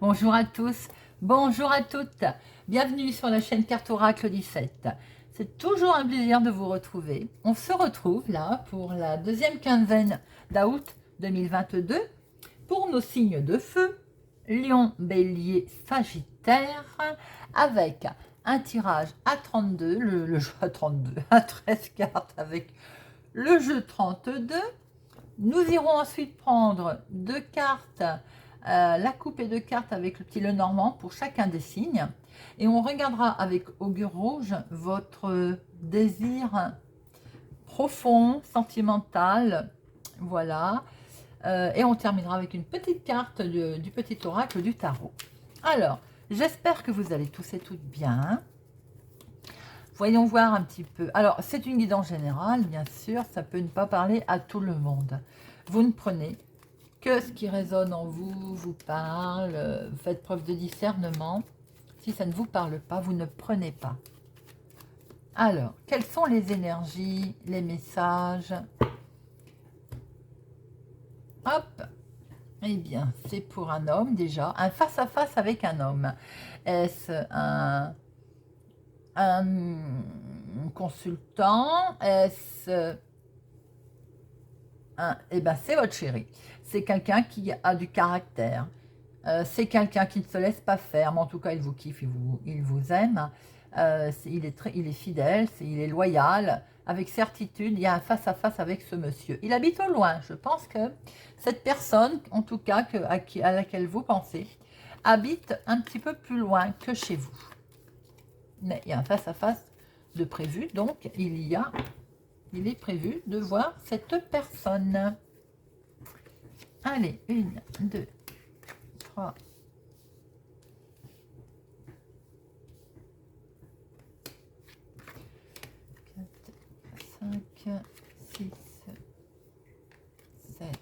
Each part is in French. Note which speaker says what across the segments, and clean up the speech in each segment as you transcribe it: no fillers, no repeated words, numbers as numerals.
Speaker 1: Bonjour à tous, bonjour à toutes. Bienvenue sur la chaîne Carte Oracle 17. C'est toujours un plaisir de vous retrouver. On se retrouve là pour la deuxième quinzaine d'août 2022 pour nos signes de feu, Lion, Bélier, Sagittaire, avec un tirage à 32, le jeu à 32, à 13 cartes avec le jeu 32. Nous irons ensuite prendre deux cartes, la coupée de cartes avec le petit Lenormand pour chacun des signes. Et on regardera avec Augure Rouge votre désir profond, sentimental. Voilà. Et on terminera avec une petite carte du petit oracle du tarot. Alors, j'espère que vous allez tous et toutes bien. Voyons voir un petit peu. Alors, c'est une guidance générale, bien sûr. Ça peut ne pas parler à tout le monde. Vous ne prenez que ce qui résonne en vous, vous parle. Faites preuve de discernement. Si ça ne vous parle pas, vous ne prenez pas. Alors, quelles sont les énergies, les messages? Hop. Eh bien, c'est pour un homme déjà. Un face-à-face avec un homme. Est-ce un consultant? Est-ce eh ben, c'est votre chéri. C'est quelqu'un qui a du caractère. C'est quelqu'un qui ne se laisse pas faire, mais en tout cas, il vous kiffe, il vous aime. Il est fidèle, il est loyal. Avec certitude, il y a un face-à-face avec ce monsieur. Il habite au loin. Je pense que cette personne, en tout cas, à laquelle vous pensez, habite un petit peu plus loin que chez vous. Mais il y a un face-à-face de prévu, donc il est prévu de voir cette personne. Allez, 1, 2, 3, 4, 5, 6, 7,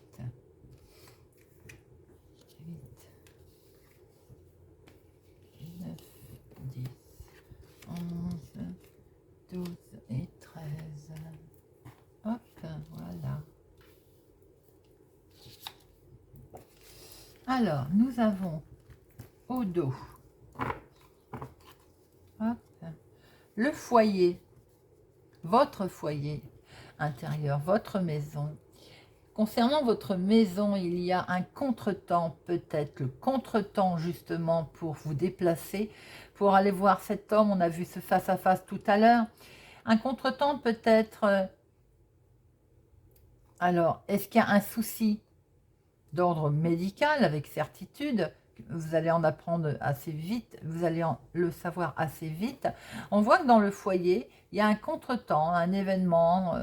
Speaker 1: 8, 9, 10, 11, 12 et 13. Hop, voilà. Alors, nous avons au dos, hop, le foyer, votre foyer intérieur, votre maison. Concernant votre maison, il y a un contretemps, peut-être le contretemps justement pour vous déplacer, pour aller voir cet homme. On a vu ce face-à-face tout à l'heure. Un contretemps peut-être. Alors, est-ce qu'il y a un souci d'ordre médical avec certitude? Vous allez en apprendre assez vite, vous allez le savoir assez vite. On voit que dans le foyer, il y a un contretemps, un événement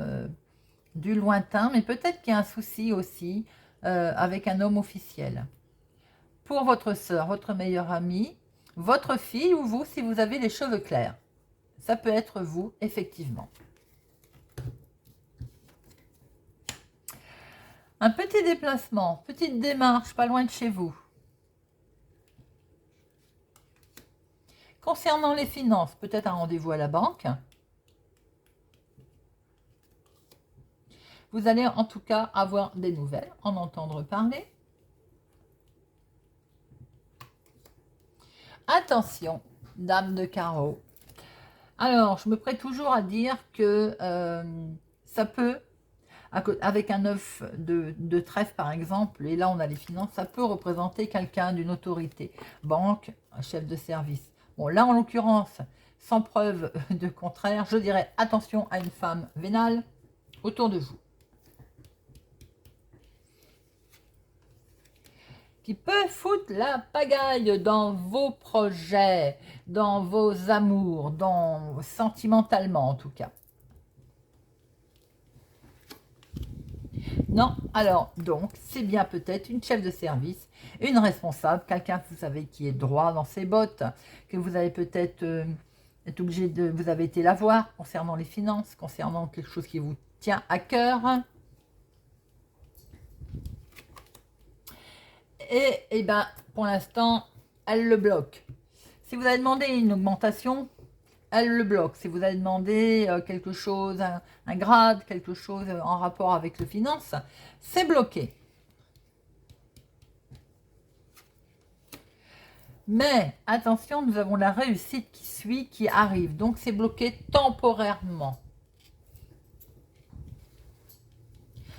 Speaker 1: du lointain, mais peut-être qu'il y a un souci aussi avec un homme officiel. Pour votre sœur, votre meilleure amie, votre fille ou vous, si vous avez les cheveux clairs. Ça peut être vous, effectivement. Un petit déplacement, petite démarche, pas loin de chez vous. Concernant les finances, peut-être un rendez-vous à la banque. Vous allez en tout cas avoir des nouvelles, en entendre parler. Attention, dame de carreau. Alors, je me prête toujours à dire que ça peut, avec un œuf de trèfle par exemple, et là on a les finances, ça peut représenter quelqu'un d'une autorité, banque, un chef de service. Bon, là en l'occurrence, sans preuve de contraire, je dirais attention à une femme vénale autour de vous, qui peut foutre la pagaille dans vos projets, dans vos amours, sentimentalement en tout cas. Non, alors, donc, c'est bien peut-être une chef de service, une responsable, quelqu'un que vous savez qui est droit dans ses bottes, que vous avez peut-être été obligé de... Vous avez été la voir concernant les finances, concernant quelque chose qui vous tient à cœur. Et ben, pour l'instant, elle le bloque. Si vous avez demandé une augmentation, elle le bloque. Si vous avez demandé quelque chose, un grade, quelque chose en rapport avec le finance, c'est bloqué. Mais attention, nous avons la réussite qui suit, qui arrive. Donc c'est bloqué temporairement.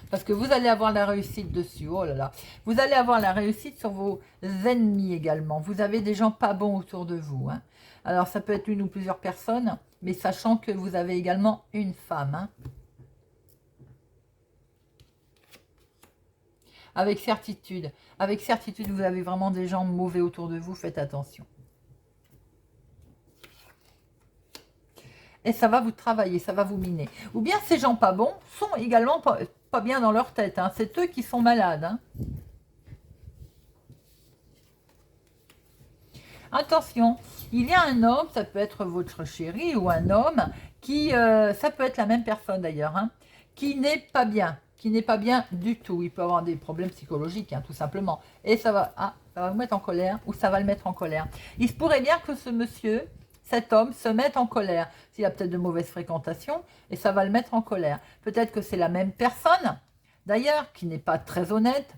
Speaker 1: Parce que vous allez avoir la réussite dessus. Oh là là. Vous allez avoir la réussite sur vos ennemis également. Vous avez des gens pas bons autour de vous. Hein. Alors ça peut être une ou plusieurs personnes, mais sachant que vous avez également une femme. Hein. Avec certitude. Avec certitude, vous avez vraiment des gens mauvais autour de vous. Faites attention. Et ça va vous travailler, ça va vous miner. Ou bien ces gens pas bons sont également pas bien dans leur tête. Hein. C'est eux qui sont malades. Hein. Attention, il y a un homme, ça peut être votre chéri ou un homme, qui, ça peut être la même personne d'ailleurs, hein, qui n'est pas bien. Qui n'est pas bien du tout. Il peut avoir des problèmes psychologiques, hein, tout simplement. Et ça va vous mettre en colère ou ça va le mettre en colère. Il se pourrait bien que ce monsieur, cet homme, se mette en colère. S'il a peut-être de mauvaises fréquentations et ça va le mettre en colère. Peut-être que c'est la même personne, d'ailleurs, qui n'est pas très honnête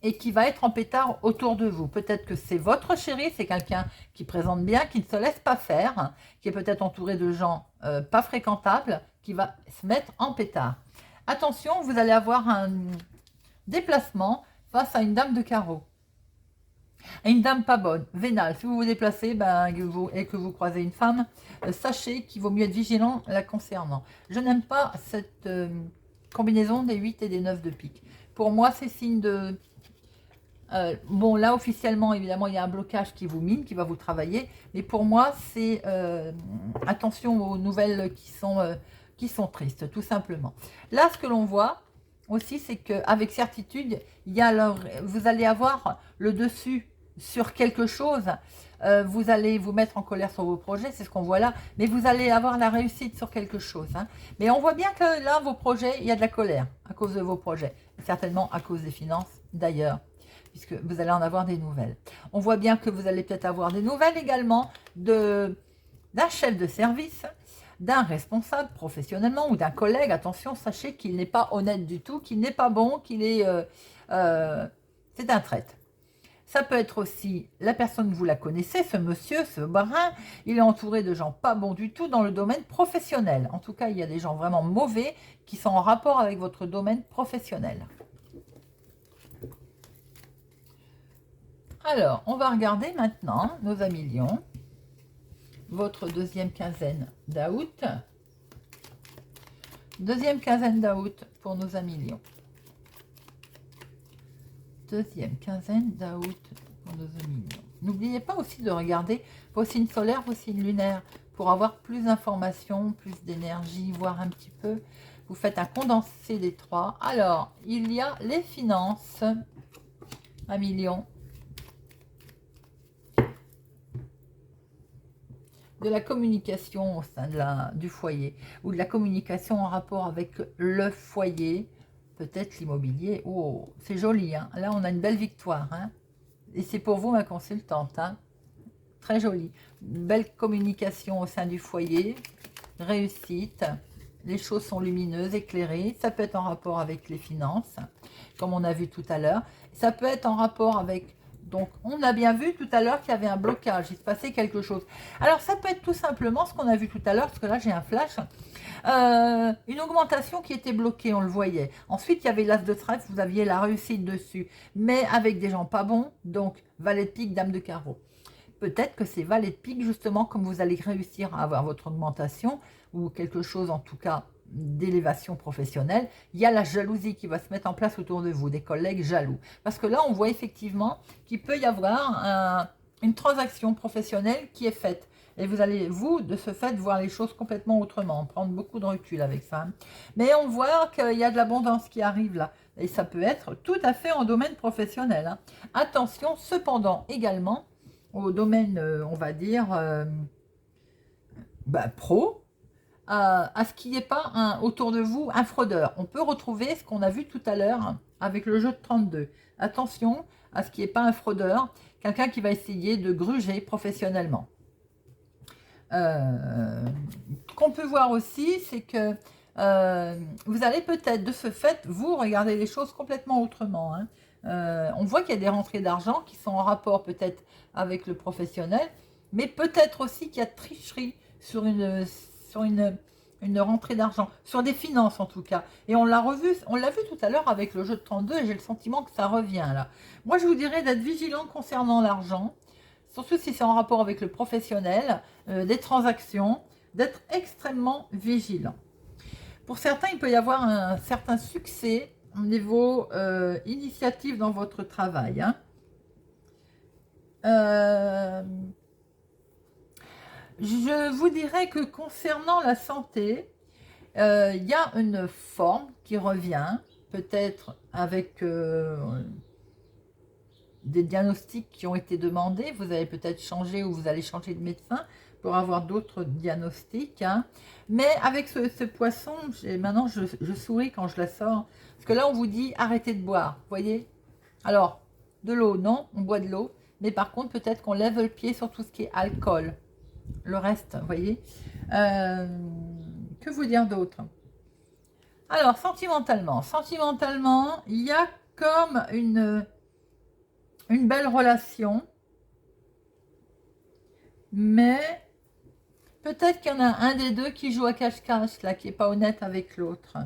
Speaker 1: et qui va être en pétard autour de vous. Peut-être que c'est votre chéri, c'est quelqu'un qui présente bien, qui ne se laisse pas faire, hein, qui est peut-être entouré de gens pas fréquentables, qui va se mettre en pétard. Attention, vous allez avoir un déplacement face à une dame de carreau. Une dame pas bonne, vénale. Si vous vous déplacez et que vous croisez une femme, sachez qu'il vaut mieux être vigilant la concernant. Je n'aime pas cette combinaison des 8 et des 9 de pique. Pour moi, c'est signe de... bon, là, officiellement, évidemment, il y a un blocage qui vous mine, qui va vous travailler. Mais pour moi, c'est attention aux nouvelles qui sont tristes, tout simplement. Là, ce que l'on voit aussi, c'est qu'avec certitude, vous allez avoir le dessus sur quelque chose. Vous allez vous mettre en colère sur vos projets, c'est ce qu'on voit là. Mais vous allez avoir la réussite sur quelque chose. Hein. Mais on voit bien que là, vos projets, il y a de la colère à cause de vos projets. Certainement à cause des finances, d'ailleurs, puisque vous allez en avoir des nouvelles. On voit bien que vous allez peut-être avoir des nouvelles également d'un chef de service, d'un responsable professionnellement ou d'un collègue. Attention, sachez qu'il n'est pas honnête du tout, qu'il n'est pas bon, qu'il est... c'est un traître. Ça peut être aussi la personne, vous la connaissez, ce monsieur, ce barin, il est entouré de gens pas bons du tout dans le domaine professionnel. En tout cas, il y a des gens vraiment mauvais qui sont en rapport avec votre domaine professionnel. Alors, on va regarder maintenant, nos amis lions, votre deuxième quinzaine d'août. Deuxième quinzaine d'août pour nos amis lions. Deuxième quinzaine d'août pour nos amis lions. N'oubliez pas aussi de regarder vos signes solaires, vos signes lunaires, pour avoir plus d'informations, plus d'énergie, voir un petit peu. Vous faites un condensé des trois. Alors, il y a les finances, amis lions. De la communication au sein du foyer, ou de la communication en rapport avec le foyer, peut-être l'immobilier. Oh, c'est joli, hein. Là, on a une belle victoire. Hein. Et c'est pour vous, ma consultante. Hein. Très joli. Belle communication au sein du foyer. Réussite. Les choses sont lumineuses, éclairées. Ça peut être en rapport avec les finances, comme on a vu tout à l'heure. Ça peut être en rapport avec... Donc, on a bien vu tout à l'heure qu'il y avait un blocage, il se passait quelque chose. Alors, ça peut être tout simplement ce qu'on a vu tout à l'heure, parce que là, j'ai un flash. Une augmentation qui était bloquée, on le voyait. Ensuite, il y avait l'as de trèfle, vous aviez la réussite dessus, mais avec des gens pas bons, donc valet de pique, dame de carreau. Peut-être que c'est valet de pique, justement, comme vous allez réussir à avoir votre augmentation, ou quelque chose en tout cas d'élévation professionnelle, il y a la jalousie qui va se mettre en place autour de vous, des collègues jaloux. Parce que là, on voit effectivement qu'il peut y avoir une transaction professionnelle qui est faite. Et vous allez, vous, de ce fait, voir les choses complètement autrement, prendre beaucoup de recul avec ça. Mais on voit qu'il y a de l'abondance qui arrive là. Et ça peut être tout à fait en domaine professionnel. Hein. Attention, cependant, également, au domaine, on va dire, pro, à ce qu'il n'y ait pas autour de vous un fraudeur. On peut retrouver ce qu'on a vu tout à l'heure avec le jeu de 32. Attention à ce qu'il n'y ait pas un fraudeur, quelqu'un qui va essayer de gruger professionnellement. Qu'on peut voir aussi, c'est que vous allez peut-être de ce fait, vous, regarder les choses complètement autrement. Hein. On voit qu'il y a des rentrées d'argent qui sont en rapport peut-être avec le professionnel, mais peut-être aussi qu'il y a tricherie sur une rentrée d'argent, sur des finances en tout cas. Et on l'a vu tout à l'heure avec le jeu de 32 et j'ai le sentiment que ça revient là. Moi, je vous dirais d'être vigilant concernant l'argent, surtout si c'est en rapport avec le professionnel, des transactions, d'être extrêmement vigilant. Pour certains, il peut y avoir un certain succès au niveau initiative dans votre travail. Hein. Je vous dirais que concernant la santé, il y a une forme qui revient, peut-être avec des diagnostics qui ont été demandés. Vous allez peut-être changer ou vous allez changer de médecin pour avoir d'autres diagnostics. Hein. Mais avec ce poisson, maintenant je souris quand je la sors. Parce que là, on vous dit arrêtez de boire. Vous voyez? Alors, de l'eau, non, on boit de l'eau. Mais par contre, peut-être qu'on lève le pied sur tout ce qui est alcool. Le reste, vous voyez. Que vous dire d'autre? Alors, sentimentalement, il y a comme une belle relation, mais peut-être qu'il y en a un des deux qui joue à cache-cache, là, qui n'est pas honnête avec l'autre.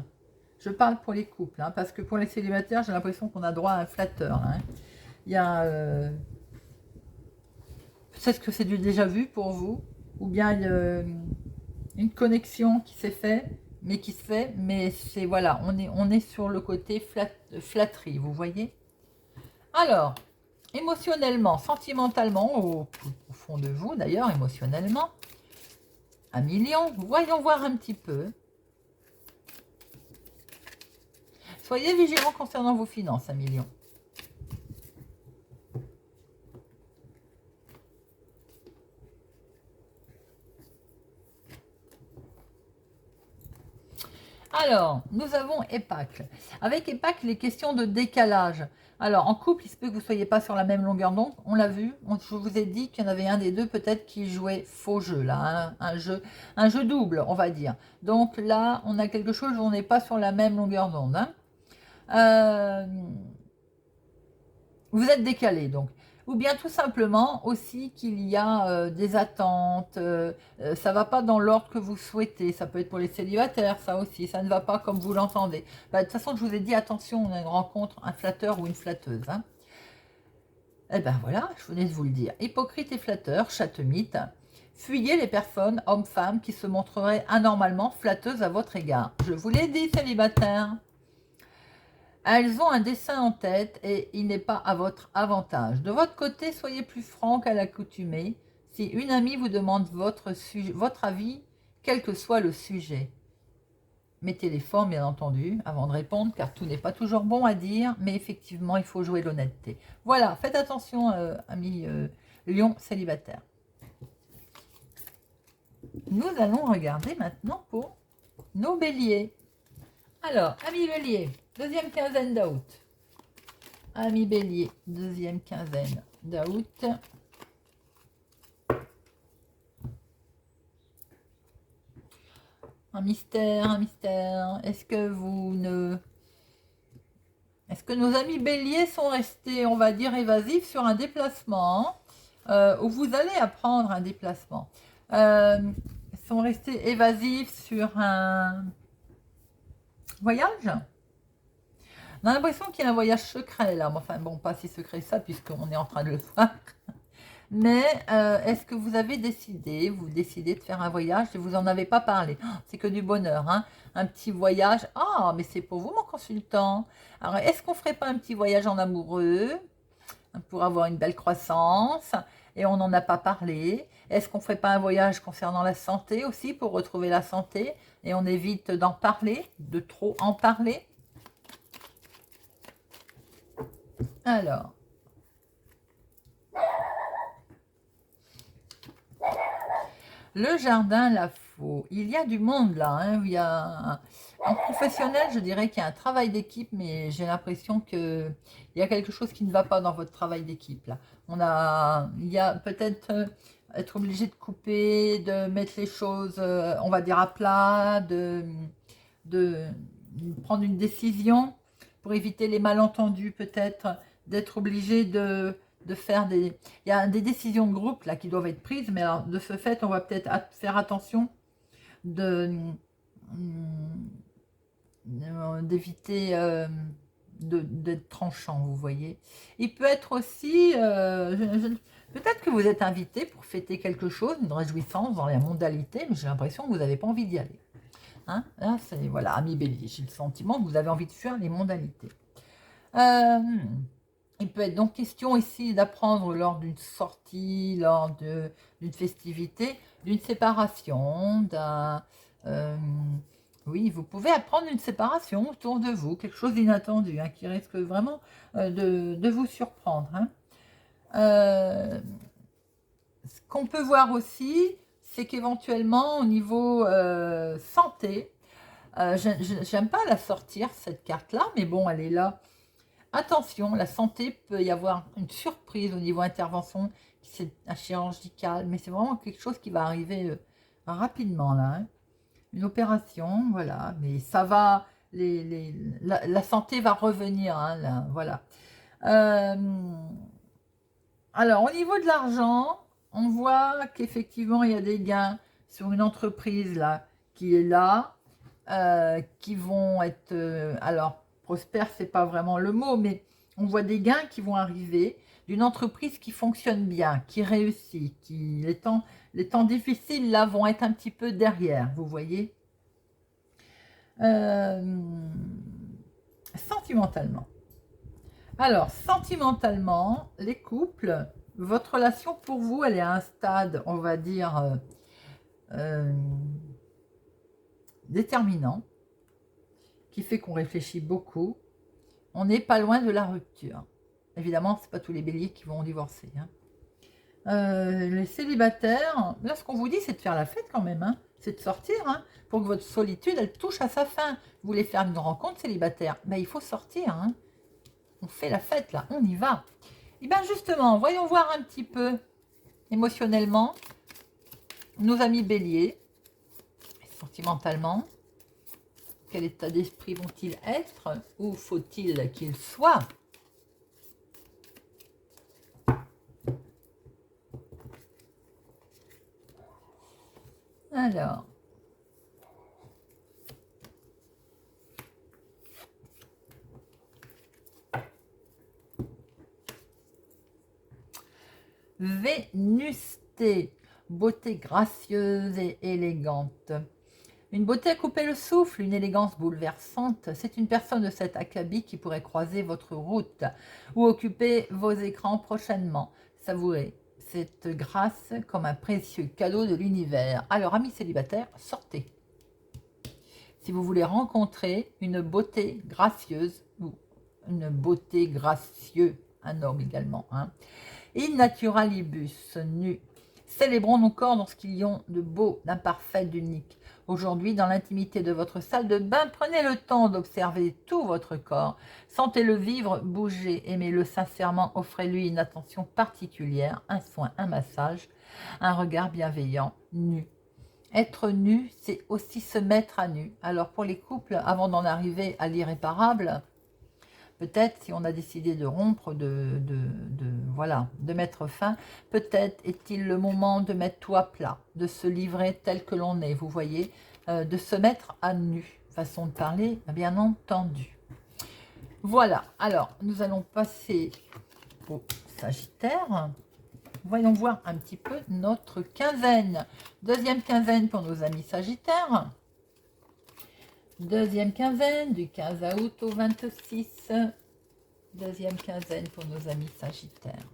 Speaker 1: Je parle pour les couples, hein, parce que pour les célibataires, j'ai l'impression qu'on a droit à un flatteur. Hein. Il y a... peut-être que c'est du déjà vu pour vous, ou bien une connexion qui s'est faite, mais c'est voilà, on est sur le côté flatterie, vous voyez. Alors, émotionnellement, sentimentalement, au fond de vous d'ailleurs, émotionnellement, 1 million, voyons voir un petit peu. Soyez vigilants concernant vos finances, 1 million. Alors, nous avons Épacle. Avec Épacle, les questions de décalage. Alors, en couple, il se peut que vous ne soyez pas sur la même longueur d'onde. On l'a vu. Je vous ai dit qu'il y en avait un des deux peut-être qui jouait faux jeu, là. Hein, un jeu double, on va dire. Donc là, on a quelque chose où on n'est pas sur la même longueur d'onde. Hein. Vous êtes décalé, donc. Ou bien tout simplement aussi qu'il y a des attentes, ça ne va pas dans l'ordre que vous souhaitez, ça peut être pour les célibataires, ça aussi, ça ne va pas comme vous l'entendez. Bah, de toute façon, je vous ai dit, attention, on a une rencontre, un flatteur ou une flatteuse. Hein. Eh bien voilà, je venais de vous le dire. Hypocrite et flatteur, chatte-mythe, fuyez les personnes, hommes, femmes, qui se montreraient anormalement flatteuses à votre égard. Je vous l'ai dit, célibataire. Elles ont un dessein en tête et il n'est pas à votre avantage. De votre côté, soyez plus franc qu'à l'accoutumée si une amie vous demande votre avis, quel que soit le sujet. Mettez les formes, bien entendu, avant de répondre, car tout n'est pas toujours bon à dire, mais effectivement, il faut jouer l'honnêteté. Voilà, faites attention, amis Lion célibataire. Nous allons regarder maintenant pour nos béliers. Alors, amis béliers, deuxième quinzaine d'août. Amis bélier, deuxième quinzaine d'août. Un mystère, un mystère. Est-ce que nos amis béliers sont restés, on va dire, évasifs sur un déplacement où vous allez apprendre un déplacement sont restés évasifs sur un voyage? On a l'impression qu'il y a un voyage secret là, enfin bon, pas si secret que ça puisqu'on est en train de le voir. Mais est-ce que vous avez décidé, de faire un voyage et vous n'en avez pas parlé? Oh, c'est que du bonheur, hein? Un petit voyage. Ah, mais c'est pour vous mon consultant. Alors, est-ce qu'on ne ferait pas un petit voyage en amoureux pour avoir une belle croissance? Et on n'en a pas parlé. Est-ce qu'on ne ferait pas un voyage concernant la santé aussi pour retrouver la santé? Et on évite d'en parler, de trop en parler. Alors, le jardin Lafaux, il y a du monde là, hein, il y a un professionnel, je dirais qu'il y a un travail d'équipe, mais j'ai l'impression qu'il y a quelque chose qui ne va pas dans votre travail d'équipe là. Il y a peut-être être obligé de couper, de mettre les choses, on va dire à plat, de prendre une décision. pour éviter les malentendus peut-être, d'être obligé de faire des... Il y a des décisions de groupe là qui doivent être prises, mais alors, de ce fait, on va peut-être faire attention de d'éviter d'être tranchant, vous voyez. Il peut être aussi, peut-être que vous êtes invité pour fêter quelque chose, une réjouissance dans la mondialité, mais j'ai l'impression que vous n'avez pas envie d'y aller. Hein, là, c'est, voilà, ami Bélier, j'ai le sentiment que vous avez envie de fuir les mondalités. Il peut être donc question ici d'apprendre lors d'une sortie, lors d'une festivité, d'une séparation, oui, vous pouvez apprendre une séparation autour de vous, quelque chose d'inattendu, hein, qui risque vraiment de vous surprendre. Hein. Ce qu'on peut voir aussi, c'est qu'éventuellement, au niveau santé, j'aime pas la sortir, cette carte-là, mais bon, elle est là. Attention, la santé peut y avoir une surprise au niveau intervention, c'est chirurgicale, mais c'est vraiment quelque chose qui va arriver rapidement là. Hein. Une opération, voilà, mais ça va, la santé va revenir, hein, là, voilà. Alors, au niveau de l'argent, on voit qu'effectivement, il y a des gains sur une entreprise là, qui est là, qui vont être, alors, prospère, c'est pas vraiment le mot, mais on voit des gains qui vont arriver d'une entreprise qui fonctionne bien, qui réussit, qui les temps difficiles là vont être un petit peu derrière, vous voyez. Sentimentalement. Alors, sentimentalement, les couples, votre relation pour vous, elle est à un stade, on va dire, déterminant, qui fait qu'on réfléchit beaucoup. On n'est pas loin de la rupture. Évidemment, ce n'est pas tous les béliers qui vont divorcer. Hein. Les célibataires, là, ce qu'on vous dit, c'est de faire la fête quand même. Hein. C'est de sortir, hein, pour que votre solitude, elle touche à sa fin. Vous voulez faire une rencontre célibataire, ben, il faut sortir. Hein. On fait la fête, là, on y va. Et bien justement, voyons voir un petit peu émotionnellement nos amis béliers, sentimentalement. Quel état d'esprit vont-ils être? Où faut-il qu'ils soient? Alors, Vénusté, beauté gracieuse et élégante. Une beauté à couper le souffle, une élégance bouleversante. C'est une personne de cet acabit qui pourrait croiser votre route ou occuper vos écrans prochainement. Savourez cette grâce comme un précieux cadeau de l'univers. Alors, amis célibataires, sortez. Si vous voulez rencontrer une beauté gracieuse ou une beauté gracieux, un homme également, hein. In naturalibus, nu. Célébrons nos corps dans ce qu'ils y ont de beau, d'imparfait, d'unique. Aujourd'hui, dans l'intimité de votre salle de bain, prenez le temps d'observer tout votre corps. Sentez-le vivre, bouger, aimez-le sincèrement, offrez-lui une attention particulière, un soin, un massage, un regard bienveillant, nu. Être nu, c'est aussi se mettre à nu. Alors pour les couples, avant d'en arriver à l'irréparable, peut-être si on a décidé de rompre, voilà, de mettre fin, peut-être est-il le moment de mettre tout à plat, de se livrer tel que l'on est, vous voyez, de se mettre à nu, façon de parler, bien entendu. Voilà, alors nous allons passer au Sagittaire. Voyons voir un petit peu notre quinzaine. Deuxième quinzaine pour nos amis Sagittaires. Deuxième quinzaine du 15 août au 26. Deuxième quinzaine pour nos amis Sagittaires.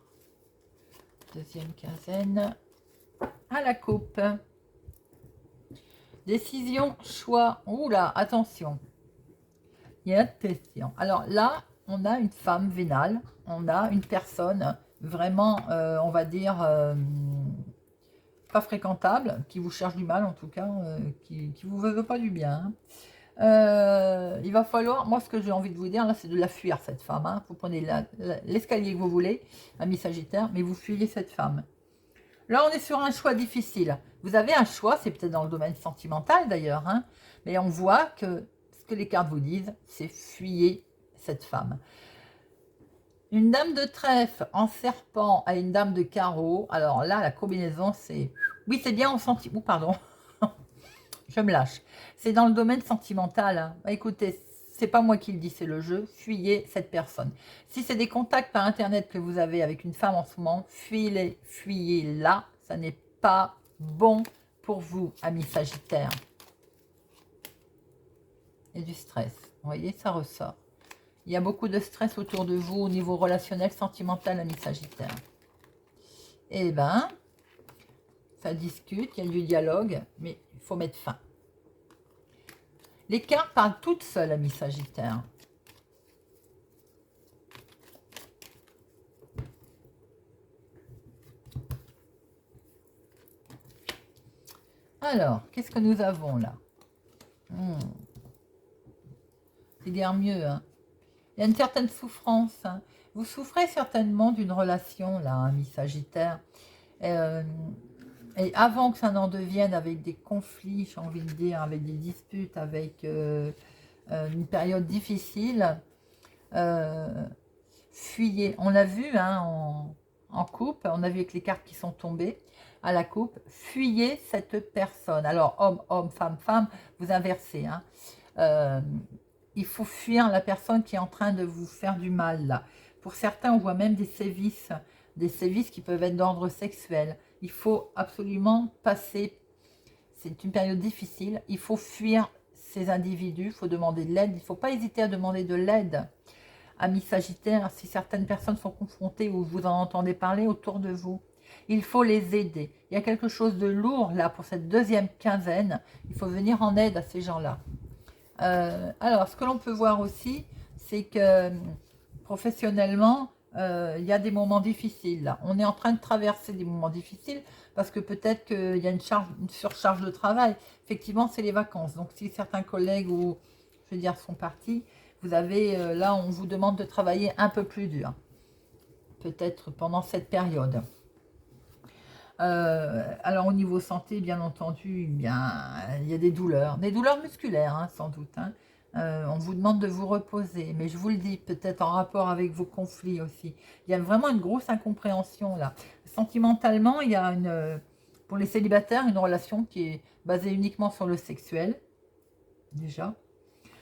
Speaker 1: Deuxième quinzaine à la coupe. Décision, choix. Oula, attention. Il y a une question. Alors là, on a une femme vénale. On a une personne vraiment, on va dire, pas fréquentable, qui vous cherche du mal en tout cas, qui vous veut pas du bien. Hein. Il va falloir, moi ce que j'ai envie de vous dire là, c'est de la fuir cette femme. Hein. Vous prenez l'escalier que vous voulez, ami Sagittaire, mais vous fuyez cette femme. Là, on est sur un choix difficile. Vous avez un choix, c'est peut-être dans le domaine sentimental d'ailleurs, hein, mais on voit que ce que les cartes vous disent, c'est fuyez cette femme. Une dame de trèfle en serpent à une dame de carreau. Alors là, la combinaison, c'est... Oui, c'est bien en sentiment... pardon, je me lâche. C'est dans le domaine sentimental. Hein. Bah, écoutez, c'est pas moi qui le dis, c'est le jeu. Fuyez cette personne. Si c'est des contacts par Internet que vous avez avec une femme en ce moment, fuyez-les, fuyez-la. Ça n'est pas bon pour vous, amis Sagittaires. Et du stress. Vous voyez, ça ressort. Il y a beaucoup de stress autour de vous au niveau relationnel, sentimental, ami Sagittaire. Eh ben, ça discute, il y a du dialogue, mais il faut mettre fin. Les cartes parlent toutes seules, ami Sagittaire. Alors, qu'est-ce que nous avons là? C'est guère mieux, hein. Il y a une certaine souffrance. Hein. Vous souffrez certainement d'une relation, là, ami Sagittaire. Et avant que ça n'en devienne avec des conflits, j'ai envie de dire, avec des disputes, avec une période difficile, fuyez. On l'a vu hein, en coupe, on a vu avec les cartes qui sont tombées à la coupe. Fuyez cette personne. Alors, homme, homme, femme, femme, vous inversez. Hein. Il faut fuir la personne qui est en train de vous faire du mal. Là. Pour certains, on voit même des sévices qui peuvent être d'ordre sexuel. Il faut absolument passer, c'est une période difficile, il faut fuir ces individus, il faut demander de l'aide, il ne faut pas hésiter à demander de l'aide. Amis Sagittaires, si certaines personnes sont confrontées ou vous en entendez parler autour de vous, il faut les aider. Il y a quelque chose de lourd là pour cette deuxième quinzaine, il faut venir en aide à ces gens-là. Alors, ce que l'on peut voir aussi, c'est que professionnellement, il y a des moments difficiles. Là. On est en train de traverser des moments difficiles parce que peut-être qu'il y a une surcharge de travail. Effectivement, c'est les vacances. Donc, si certains collègues ou, je veux dire, sont partis, vous avez, là, on vous demande de travailler un peu plus dur. Peut-être pendant cette période. Alors, au niveau santé, bien entendu, il y a des douleurs musculaires, hein, sans doute. Hein. On vous demande de vous reposer, mais je vous le dis, peut-être en rapport avec vos conflits aussi. Il y a vraiment une grosse incompréhension là. Sentimentalement, il y a pour les célibataires, une relation qui est basée uniquement sur le sexuel, déjà.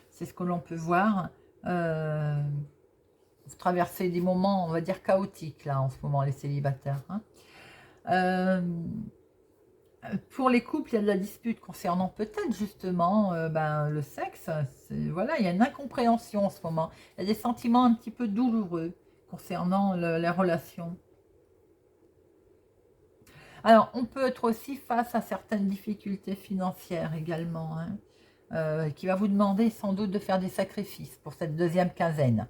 Speaker 1: C'est ce que l'on peut voir. Vous traversez des moments, on va dire, chaotiques là en ce moment, les célibataires. Hein. Pour les couples, il y a de la dispute concernant peut-être justement le sexe. Voilà, il y a une incompréhension en ce moment. Il y a des sentiments un petit peu douloureux concernant les relations. Alors, on peut être aussi face à certaines difficultés financières également, hein, qui va vous demander sans doute de faire des sacrifices pour cette deuxième quinzaine.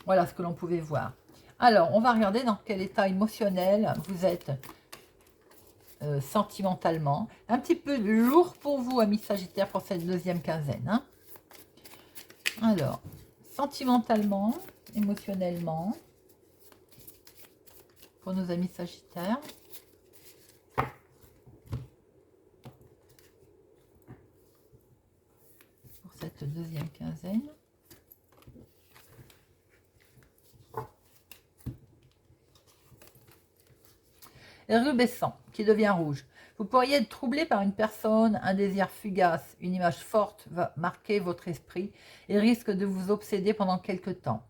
Speaker 1: Voilà ce que l'on pouvait voir. Alors, on va regarder dans quel état émotionnel vous êtes sentimentalement. Un petit peu lourd pour vous, amis Sagittaires, pour cette deuxième quinzaine. Hein. Alors, sentimentalement, émotionnellement, pour nos amis Sagittaires. Pour cette deuxième quinzaine. Rubescent, qui devient rouge. Vous pourriez être troublé par une personne, un désir fugace, une image forte va marquer votre esprit et risque de vous obséder pendant quelque temps.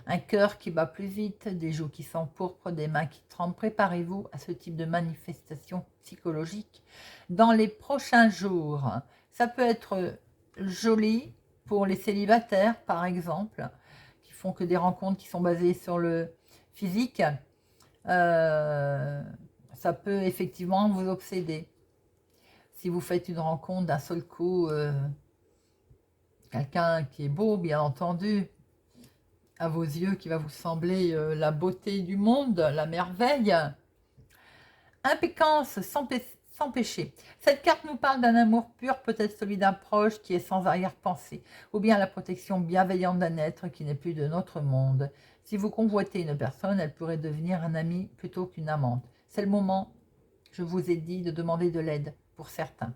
Speaker 1: Un cœur qui bat plus vite, des joues qui s'empourprent, des mains qui tremblent. Préparez-vous à ce type de manifestation psychologique dans les prochains jours. Ça peut être joli pour les célibataires, par exemple, qui font que des rencontres qui sont basées sur le physique. Ça peut effectivement vous obséder. Si vous faites une rencontre d'un seul coup, quelqu'un qui est beau, bien entendu, à vos yeux, qui va vous sembler la beauté du monde, la merveille. Impécance sans péché. Cette carte nous parle d'un amour pur, peut-être celui d'un proche qui est sans arrière-pensée, ou bien la protection bienveillante d'un être qui n'est plus de notre monde. Si vous convoitez une personne, elle pourrait devenir un ami plutôt qu'une amante. C'est le moment, je vous ai dit, de demander de l'aide pour certains.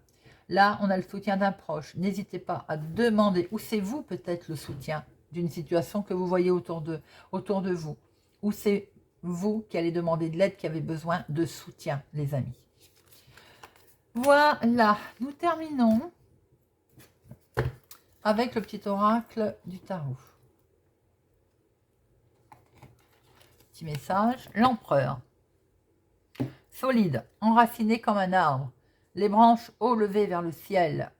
Speaker 1: Là, on a le soutien d'un proche. N'hésitez pas à demander, ou c'est vous peut-être le soutien d'une situation que vous voyez autour de vous. Ou c'est vous qui allez demander de l'aide, qui avez besoin de soutien, les amis. Voilà, nous terminons avec le petit oracle du tarot. Petit message, l'empereur. Solide, enraciné comme un arbre, les branches haut levées vers le ciel.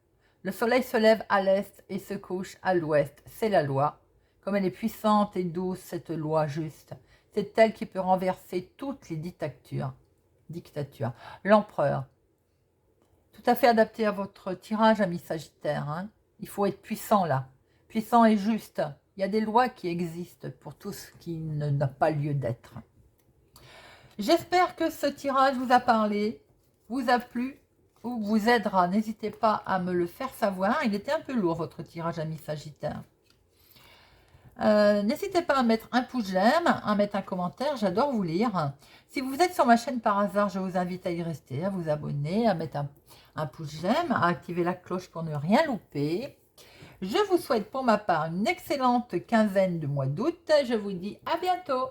Speaker 1: Le soleil se lève à l'est et se couche à l'ouest. C'est la loi. Comme elle est puissante et douce, cette loi juste. C'est elle qui peut renverser toutes les dictatures. L'empereur. Tout à fait adapté à votre tirage, ami Sagittaire. Hein. Il faut être puissant là. Puissant et juste. Il y a des lois qui existent pour tout ce qui n'a pas lieu d'être. J'espère que ce tirage vous a parlé, vous a plu ou vous aidera. N'hésitez pas à me le faire savoir. Il était un peu lourd votre tirage, ami Sagittaire. N'hésitez pas à mettre un pouce j'aime, à mettre un commentaire, j'adore vous lire. Si vous êtes sur ma chaîne par hasard, je vous invite à y rester, à vous abonner, à mettre un pouce j'aime, à activer la cloche pour ne rien louper. Je vous souhaite pour ma part une excellente quinzaine de mois d'août. Je vous dis à bientôt.